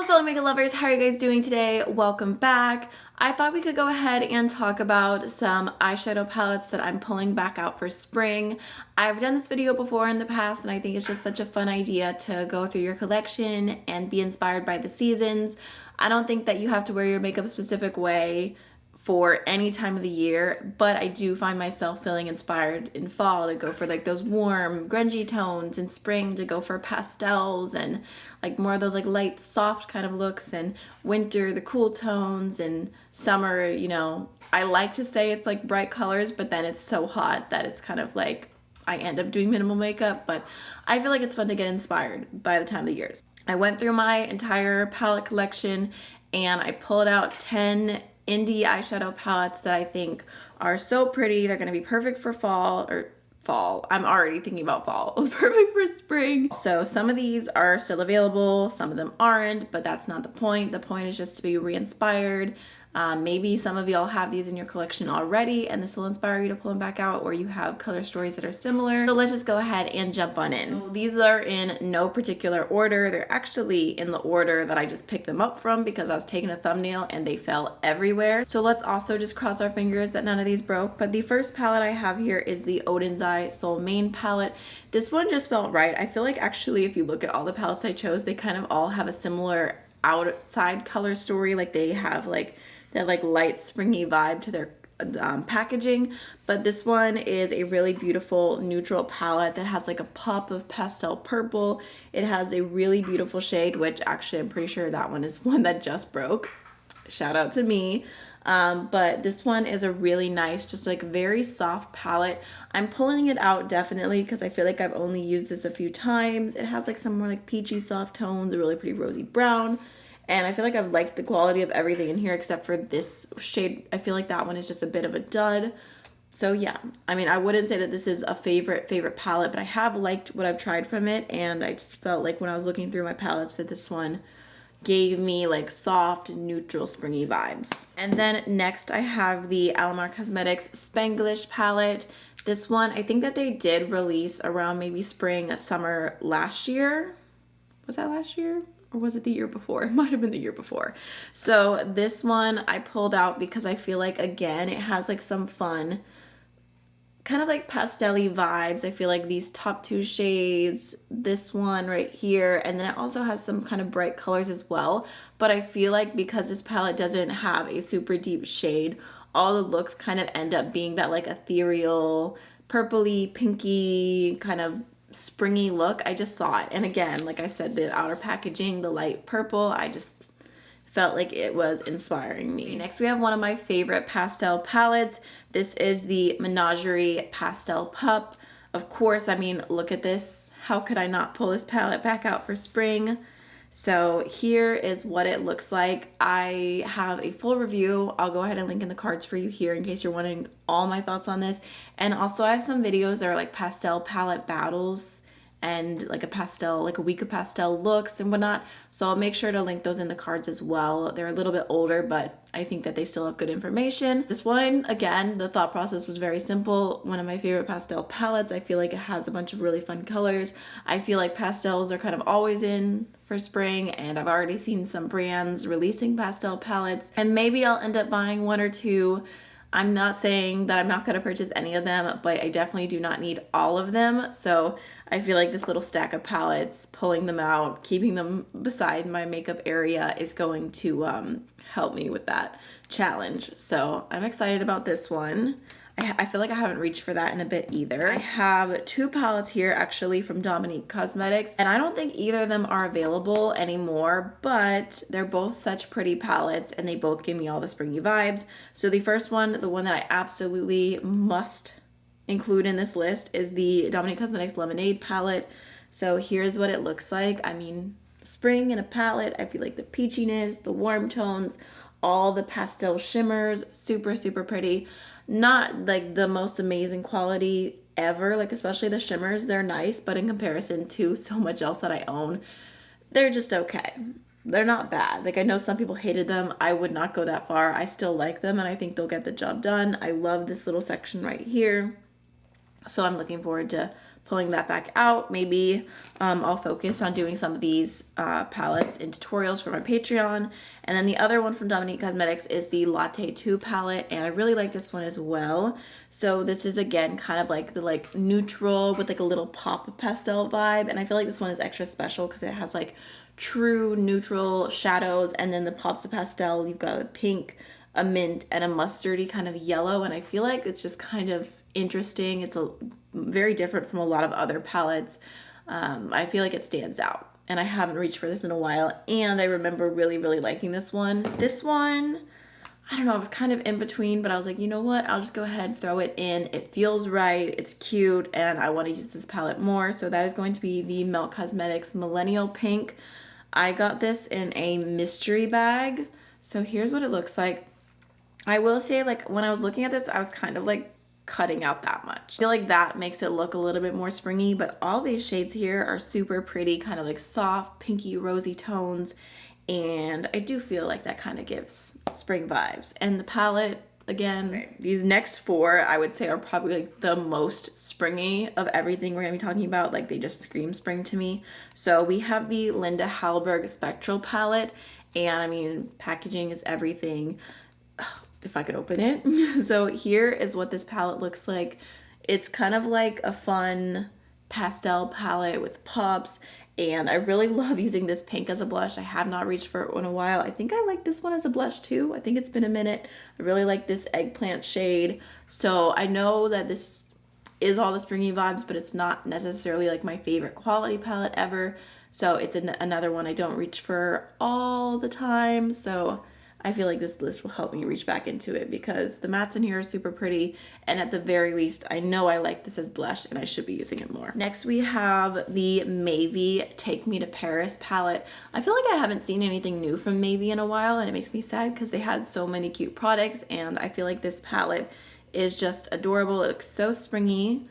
fellow makeup lovers, how are you guys doing today? Welcome back. I thought we could go ahead and talk about some eyeshadow palettes that I'm pulling back out for spring. I've done this video before in the past and I think it's just such a fun idea to go through your collection and be inspired by the seasons. I don't think that you have to wear your makeup a specific way for any time of the year, but I do find myself feeling inspired in fall to go for like those warm grungy tones, in spring to go for pastels and like more of those like light soft kind of looks, and winter the cool tones, and summer, you know, I like to say it's like bright colors, but then it's so hot that it's kind of like I end up doing minimal makeup, but I feel like it's fun to get inspired by the time of the years. I went through my entire palette collection and I pulled out 10 indie eyeshadow palettes that I think are so pretty. They're gonna be perfect for fall. I'm already thinking about fall. Perfect for spring. So some of these are still available, some of them aren't, but that's not the point. The point is just to be re-inspired. Maybe some of y'all have these in your collection already and this will inspire you to pull them back out, or you have color stories that are similar. So let's just go ahead and jump on in. So these are in no particular order. They're actually in the order that I just picked them up from because I was taking a thumbnail and they fell everywhere. So let's also just cross our fingers that none of these broke. But the first palette I have here is the Odin's Eye Soul Main palette. This one just felt right. I feel like actually if you look at all the palettes I chose, they kind of all have a similar outside color story. Like they have like that like light springy vibe to their packaging, but this one is a really beautiful neutral palette that has like a pop of pastel purple. It has a really beautiful shade, which actually I'm pretty sure that one is one that just broke. Shout out to me. But this one is a really nice, just like very soft palette. I'm pulling it out definitely because I feel like I've only used this a few times. It has like some more like peachy soft tones, a really pretty rosy brown. And I feel like I've liked the quality of everything in here except for this shade. I feel like that one is just a bit of a dud. So yeah, I mean, I wouldn't say that this is a favorite palette, but I have liked what I've tried from it. And I just felt like when I was looking through my palettes that this one gave me like soft, neutral, springy vibes. And then next I have the Alamar Cosmetics Spanglish palette. This one, I think that they did release around maybe spring, summer last year. Was that last year? Or was it the year before? It might have been the year before. So this one I pulled out because I feel like, again, it has like some fun, kind of like pastel-y vibes. I feel like these top two shades, this one right here, and then it also has some kind of bright colors as well. But I feel like because this palette doesn't have a super deep shade, all the looks kind of end up being that like ethereal, purpley, pinky kind of springy look. I just saw it, and again, like I said, the outer packaging, the light purple, I just felt like it was inspiring me. Next we have one of my favorite pastel palettes. This is the Menagerie Pastel Pup. Of course, I mean, look at this. How could I not pull this palette back out for spring? So here is what it looks like. I have a full review. I'll go ahead and link in the cards for you here in case you're wondering all my thoughts on this. And also I have some videos that are like pastel palette battles and like a week of pastel looks and whatnot. So I'll make sure to link those in the cards as well. They're a little bit older, but I think that they still have good information. This one, again, the thought process was very simple. One of my favorite pastel palettes. I feel like it has a bunch of really fun colors. I feel like pastels are kind of always in for spring, and I've already seen some brands releasing pastel palettes, and maybe I'll end up buying one or two. I'm not saying that I'm not going to purchase any of them, but I definitely do not need all of them. So I feel like this little stack of palettes, pulling them out, keeping them beside my makeup area is going to help me with that challenge. So I'm excited about this one. I feel like I haven't reached for that in a bit either. I have two palettes here actually from Dominique Cosmetics, and I don't think either of them are available anymore, but they're both such pretty palettes and they both give me all the springy vibes. So the first one, the one that I absolutely must include in this list, is the Dominique Cosmetics Lemonade palette. So here's what it looks like. I mean, spring in a palette. I feel like the peachiness, the warm tones, all the pastel shimmers, super, super pretty. Not like the most amazing quality ever, like especially the shimmers, they're nice, but in comparison to so much else that I own, they're just okay. They're not bad. Like I know some people hated them. I would not go that far. I still like them and I think they'll get the job done. I love this little section right here. So I'm looking forward to pulling that back out. Maybe I'll focus on doing some of these palettes in tutorials for my Patreon. And then the other one from Dominique Cosmetics is the Latte 2 palette, and I really like this one as well. So this is again kind of like the like neutral with like a little pop of pastel vibe, and I feel like this one is extra special because it has like true neutral shadows, and then the pops of pastel, you've got a pink, a mint, and a mustardy kind of yellow, and I feel like it's just kind of interesting. It's a very different from a lot of other palettes. I feel like it stands out, and I haven't reached for this in a while, and I remember really liking this one. This one, I don't know, I was kind of in between, but I was like, you know what, I'll just go ahead and throw it in. It feels right, it's cute, and I want to use this palette more. So that is going to be the Melt Cosmetics Millennial Pink. I got this in a mystery bag, so here's what it looks like. I will say, like, when I was looking at this, I was kind of like cutting out that much. I feel like that makes it look a little bit more springy, but all these shades here are super pretty, kind of like soft, pinky, rosy tones, and I do feel like that kind of gives spring vibes. And the palette, again, these next four I would say are probably like the most springy of everything we're gonna be talking about. Like, they just scream spring to me. So we have the Linda Halberg Spectral palette, and I mean, packaging is everything. If I could open it. So here is what this palette looks like. It's kind of like a fun pastel palette with pops, and I really love using this pink as a blush. I have not reached for it in a while. I think I like this one as a blush too. I think it's been a minute. I really like this eggplant shade. So I know that this is all the springy vibes, but it's not necessarily like my favorite quality palette ever. So it's another one I don't reach for all the time. So I feel like this list will help me reach back into it because the mattes in here are super pretty, and at the very least, I know I like this as blush and I should be using it more. Next, we have the Mavi Take Me to Paris palette. I feel like I haven't seen anything new from Mavi in a while, and it makes me sad because they had so many cute products, and I feel like this palette is just adorable. It looks so springy,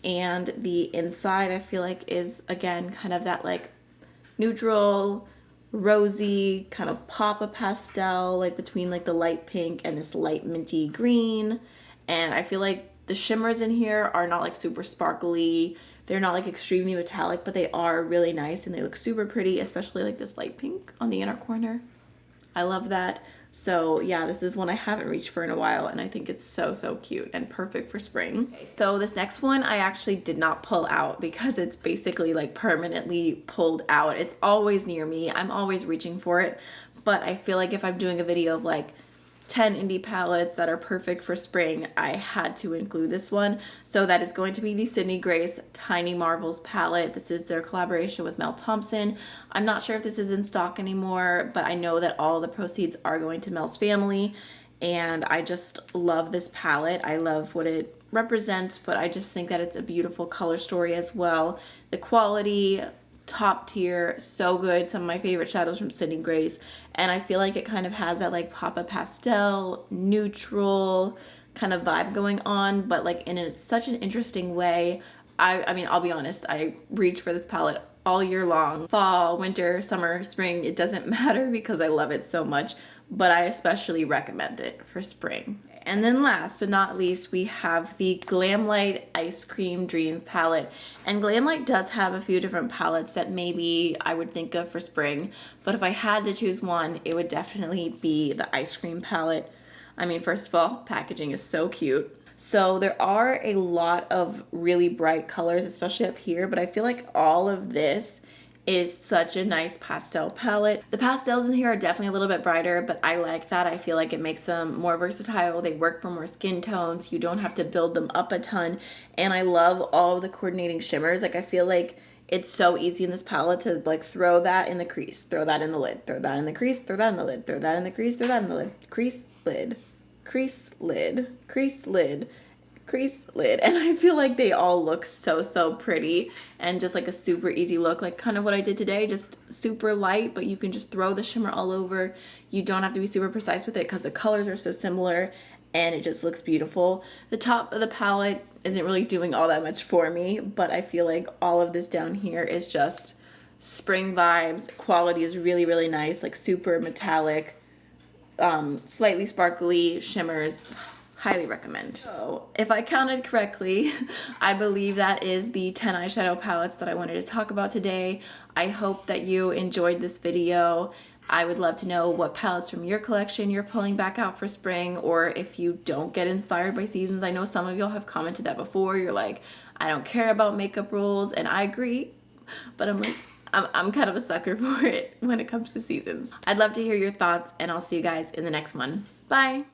and the inside I feel like is, again, kind of that like neutral, rosy kind of pop of pastel, like between like the light pink and this light minty green. And I feel like the shimmers in here are not like super sparkly, they're not like extremely metallic, but they are really nice and they look super pretty, especially like this light pink on the inner corner. I love that. So yeah, this is one I haven't reached for in a while, and I think it's so cute and perfect for spring. Okay, so this next one I actually did not pull out because it's basically like permanently pulled out. It's always near me. I'm always reaching for it, but I feel like if I'm doing a video of like 10 indie palettes that are perfect for spring, I had to include this one. So that is going to be the Sydney Grace Tiny Marvels palette. This is their collaboration with Mel Thompson. I'm not sure if this is in stock anymore, but I know that all the proceeds are going to Mel's family, and I just love this palette. I love what it represents, but I just think that it's a beautiful color story as well. The quality, top tier, so good. Some of my favorite shadows from Sydney Grace, and I feel like it kind of has that like pop of pastel, neutral kind of vibe going on, but like in such an interesting way. I mean, I'll be honest, I reach for this palette all year long. Fall, winter, summer, spring, it doesn't matter because I love it so much, but I especially recommend it for spring. And then last but not least, we have the Glamlight Ice Cream Dream palette. And Glamlight does have a few different palettes that maybe I would think of for spring, but if I had to choose one, it would definitely be the ice cream palette. I mean, first of all, packaging is so cute. So there are a lot of really bright colors, especially up here, but I feel like all of this is such a nice pastel palette. The pastels in here are definitely a little bit brighter, but I like that. I feel like it makes them more versatile. They work for more skin tones. You don't have to build them up a ton. And I love all of the coordinating shimmers. Like, I feel like it's so easy in this palette to like throw that in the crease, throw that in the lid, throw that in the crease, throw that in the lid, throw that in the crease, throw that in the lid, crease, lid, crease, lid, crease, lid, crease, lid. And I feel like they all look so pretty and just like a super easy look, like kind of what I did today, just super light, but you can just throw the shimmer all over. You don't have to be super precise with it because the colors are so similar and it just looks beautiful. The top of the palette isn't really doing all that much for me, but I feel like all of this down here is just spring vibes. Quality is really nice, like super metallic, slightly sparkly shimmers. highly recommend. So if I counted correctly, I believe that is the 10 eyeshadow palettes that I wanted to talk about today. I hope that you enjoyed this video. I would love to know what palettes from your collection you're pulling back out for spring, or if you don't get inspired by seasons. I know some of y'all have commented that before. You're like, I don't care about makeup rules, and I agree, but I'm like, I'm kind of a sucker for it when it comes to seasons. I'd love to hear your thoughts, and I'll see you guys in the next one. Bye!